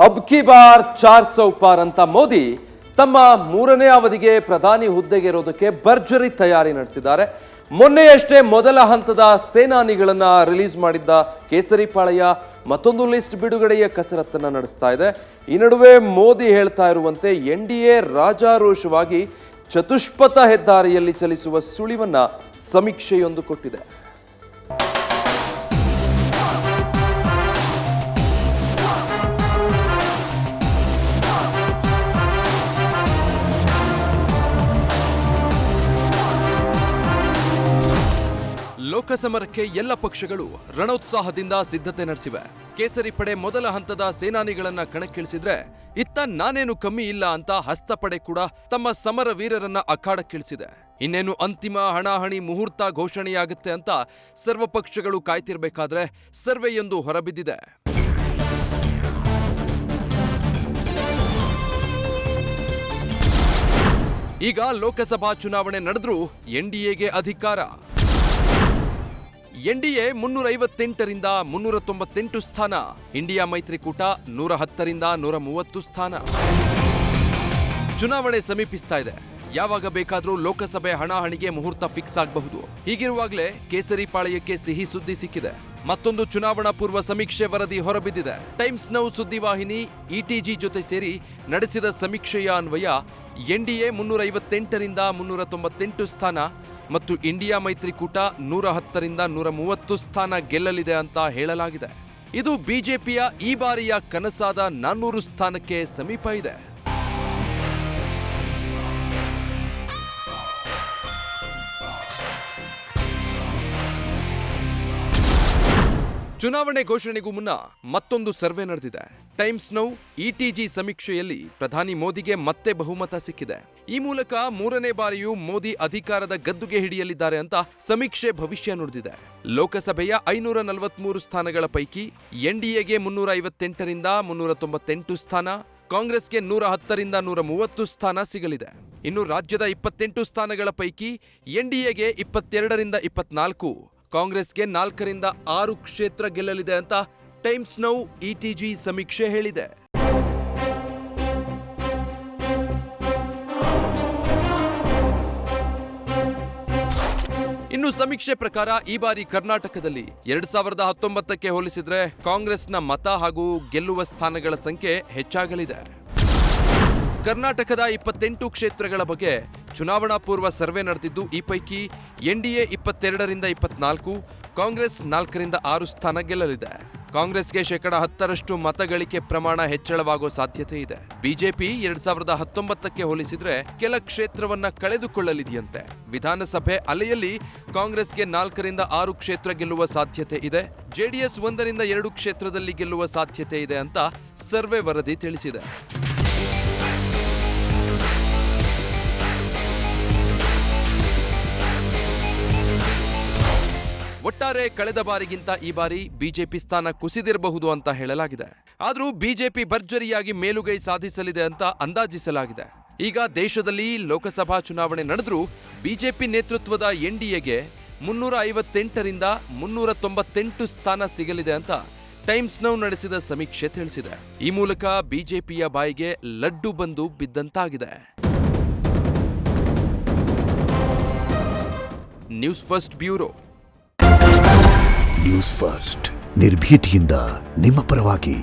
ಅಬ್ ಕಿ ಬಾರ್ 400 ಪಾರ್ ಅಂತ ಮೋದಿ ತಮ್ಮ ಮೂರನೇ ಅವಧಿಗೆ ಪ್ರಧಾನಿ ಹುದ್ದೆಗೇರೋದಕ್ಕೆ ಭರ್ಜರಿ ತಯಾರಿ ನಡೆಸಿದ್ದಾರೆ. ಮೊನ್ನೆಯಷ್ಟೇ ಮೊದಲ ಹಂತದ ಸೇನಾನಿಗಳನ್ನ ರಿಲೀಸ್ ಮಾಡಿದ್ದ ಕೇಸರಿ ಪಾಳಯ ಮತ್ತೊಂದು ಲಿಸ್ಟ್ ಬಿಡುಗಡೆಯ ಕಸರತ್ತನ್ನ ನಡೆಸ್ತಾ ಇದೆ. ಈ ನಡುವೆ ಮೋದಿ ಹೇಳ್ತಾ ಇರುವಂತೆ ಎನ್ಡಿಎ ರಾಜಾರೋಷವಾಗಿ ಚತುಷ್ಪಥ ಹೆದ್ದಾರಿಯಲ್ಲಿ ಚಲಿಸುವ ಸುಳಿವನ್ನ ಸಮೀಕ್ಷೆಯೊಂದು ಕೊಟ್ಟಿದೆ. ಲೋಕಸಮರಕ್ಕೆ ಎಲ್ಲ ಪಕ್ಷಗಳು ರಣೋತ್ಸಾಹದಿಂದ ಸಿದ್ಧತೆ ನಡೆಸಿವೆ. ಕೇಸರಿ ಪಡೆ ಮೊದಲ ಹಂತದ ಸೇನಾನಿಗಳನ್ನ ಕಣಕ್ಕಿಳಿಸಿದ್ರೆ, ಇತ್ತ ನಾನೇನು ಕಮ್ಮಿ ಇಲ್ಲ ಅಂತ ಹಸ್ತಪಡೆ ಕೂಡ ತಮ್ಮ ಸಮರ ವೀರರನ್ನ ಅಖಾಡಕ್ಕಿಳಿಸಿದೆ. ಇನ್ನೇನು ಅಂತಿಮ ಹಣಾಹಣಿ ಮುಹೂರ್ತ ಘೋಷಣೆಯಾಗುತ್ತೆ ಅಂತ ಸರ್ವ ಪಕ್ಷಗಳು ಕಾಯ್ತಿರ್ಬೇಕಾದ್ರೆ ಸರ್ವೆಯೊಂದು ಹೊರಬಿದ್ದಿದೆ. ಈಗ ಲೋಕಸಭಾ ಚುನಾವಣೆ ನಡೆದ್ರೂ ಎನ್ಡಿಎಗೆ ಅಧಿಕಾರ. ಎನ್ಡಿಎ 358ರಿಂದ 398 ಸ್ಥಾನ, ಇಂಡಿಯಾ ಮೈತ್ರಿಕೂಟ 110ರಿಂದ 130 ಸ್ಥಾನ. ಚುನಾವಣೆ ಸಮೀಪಿಸ್ತಾ ಇದೆ. ಯಾವಾಗ ಬೇಕಾದ್ರೂ ಲೋಕಸಭೆ ಹಣಾಹಣಿಗೆ ಮುಹೂರ್ತ ಫಿಕ್ಸ್ ಆಗಬಹುದು. ಹೀಗಿರುವಾಗಲೇ ಕೇಸರಿ ಪಾಳಯಕ್ಕೆ ಸಿಹಿ ಸುದ್ದಿ ಸಿಕ್ಕಿದೆ. ಮತ್ತೊಂದು ಚುನಾವಣಾ ಪೂರ್ವ ಸಮೀಕ್ಷೆ ವರದಿ ಹೊರಬಿದ್ದಿದೆ. ಟೈಮ್ಸ್ ನೌ ಸುದ್ದಿವಾಹಿನಿ ಇಟಿಜಿ ಜೊತೆ ಸೇರಿ ನಡೆಸಿದ ಸಮೀಕ್ಷೆಯ ಅನ್ವಯ ಎನ್ಡಿಎ 358ರಿಂದ 398 ಸ್ಥಾನ ಮತ್ತು ಇಂಡಿಯಾ ಮೈತ್ರಿಕೂಟ 110ರಿಂದ 130 ಸ್ಥಾನ ಗೆಲ್ಲಲಿದೆ ಅಂತ ಹೇಳಲಾಗಿದೆ. ಇದು ಬಿಜೆಪಿಯ ಈ ಬಾರಿಯ ಕನಸಾದ 400 ಸ್ಥಾನಕ್ಕೆ ಸಮೀಪ ಇದೆ. ಚುನಾವಣೆ ಘೋಷಣೆಗೂ ಮುನ್ನ ಮತ್ತೊಂದು ಸರ್ವೆ ನಡೆದಿದೆ. ಟೈಮ್ಸ್ ನೌ ಇಟಿಜಿ ಸಮೀಕ್ಷೆಯಲ್ಲಿ ಪ್ರಧಾನಿ ಮೋದಿಗೆ ಮತ್ತೆ ಬಹುಮತ ಸಿಕ್ಕಿದೆ. ಈ ಮೂಲಕ ಮೂರನೇ ಬಾರಿಯೂ ಮೋದಿ ಅಧಿಕಾರದ ಗದ್ದುಗೆ ಹಿಡಿಯಲಿದ್ದಾರೆ ಅಂತ ಸಮೀಕ್ಷೆ ಭವಿಷ್ಯ ನುಡಿದಿದೆ. ಲೋಕಸಭೆಯ 543 ಸ್ಥಾನಗಳ ಪೈಕಿ ಎನ್ಡಿಎಗೆ 358ರಿಂದ 398 ಸ್ಥಾನ, ಕಾಂಗ್ರೆಸ್ಗೆ 110ರಿಂದ 130 ಸ್ಥಾನ ಸಿಗಲಿದೆ. ಇನ್ನು ರಾಜ್ಯದ 28 ಸ್ಥಾನಗಳ ಪೈಕಿ ಎನ್ಡಿಎಗೆ 22ರಿಂದ 24, ಕಾಂಗ್ರೆಸ್ಗೆ 4ರಿಂದ 6 ಕ್ಷೇತ್ರ ಗೆಲ್ಲಲಿದೆ ಅಂತ ಟೈಮ್ಸ್ ನೌ ಇಟಿಜಿ ಸಮೀಕ್ಷೆ ಹೇಳಿದೆ. ಇನ್ನು ಸಮೀಕ್ಷೆ ಪ್ರಕಾರ ಈ ಬಾರಿ ಕರ್ನಾಟಕದಲ್ಲಿ 2019ಕ್ಕೆ ಹೋಲಿಸಿದ್ರೆ ಕಾಂಗ್ರೆಸ್ನ ಮತ ಹಾಗೂ ಗೆಲ್ಲುವ ಸ್ಥಾನಗಳ ಸಂಖ್ಯೆ ಹೆಚ್ಚಾಗಲಿದೆ. ಕರ್ನಾಟಕದ 28 ಕ್ಷೇತ್ರಗಳ ಬಗ್ಗೆ ಚುನಾವಣಾ ಪೂರ್ವ ಸರ್ವೆ ನಡೆದಿದ್ದು, ಈ ಪೈಕಿ ಎನ್ಡಿಎ 22ರಿಂದ 24, ಕಾಂಗ್ರೆಸ್ 4ರಿಂದ 6 ಸ್ಥಾನ ಗೆಲ್ಲಲಿದೆ. ಕಾಂಗ್ರೆಸ್ಗೆ 10% ಮತಗಳಿಕೆ ಪ್ರಮಾಣ ಹೆಚ್ಚಳವಾಗೋ ಸಾಧ್ಯತೆ ಇದೆ. ಬಿಜೆಪಿ 2019ಕ್ಕೆ ಹೋಲಿಸಿದ್ರೆ ಕೆಲ ಕ್ಷೇತ್ರವನ್ನ ಕಳೆದುಕೊಳ್ಳಲಿದೆಯಂತೆ. ವಿಧಾನಸಭೆ ಅಲೆಯಲ್ಲಿ ಕಾಂಗ್ರೆಸ್ಗೆ 4ರಿಂದ 6 ಕ್ಷೇತ್ರ ಗೆಲ್ಲುವ ಸಾಧ್ಯತೆ ಇದೆ. ಜೆಡಿಎಸ್ 1ರಿಂದ 2 ಕ್ಷೇತ್ರದಲ್ಲಿ ಗೆಲ್ಲುವ ಸಾಧ್ಯತೆ ಇದೆ ಅಂತ ಸರ್ವೆ ವರದಿ ತಿಳಿಸಿದೆ. ಒಟ್ಟಾರೆ ಕಳೆದ ಬಾರಿಗಿಂತ ಈ ಬಾರಿ ಬಿಜೆಪಿ ಸ್ಥಾನ ಕುಸಿದಿರಬಹುದು ಅಂತ ಹೇಳಲಾಗಿದೆ. ಆದರೂ ಬಿಜೆಪಿ ಭರ್ಜರಿಯಾಗಿ ಮೇಲುಗೈ ಸಾಧಿಸಲಿದೆ ಅಂತ ಅಂದಾಜಿಸಲಾಗಿದೆ. ಈಗ ದೇಶದಲ್ಲಿ ಲೋಕಸಭಾ ಚುನಾವಣೆ ನಡೆದ್ರೂ ಬಿಜೆಪಿ ನೇತೃತ್ವದ ಎನ್ಡಿಎಗೆ 358ರಿಂದ 398 ಸ್ಥಾನ ಸಿಗಲಿದೆ ಅಂತ ಟೈಮ್ಸ್ ನೌ ನಡೆಸಿದ ಸಮೀಕ್ಷೆ ತಿಳಿಸಿದೆ. ಈ ಮೂಲಕ ಬಿಜೆಪಿಯ ಬಾಯಿಗೆ ಲಡ್ಡು ಬಂದು ಬಿದ್ದಂತಾಗಿದೆ. News first bureau. News first ನಿರ್ಭೀತಿಯಿಂದ ನಿಮ್ಮ ಪರವಾಗಿ.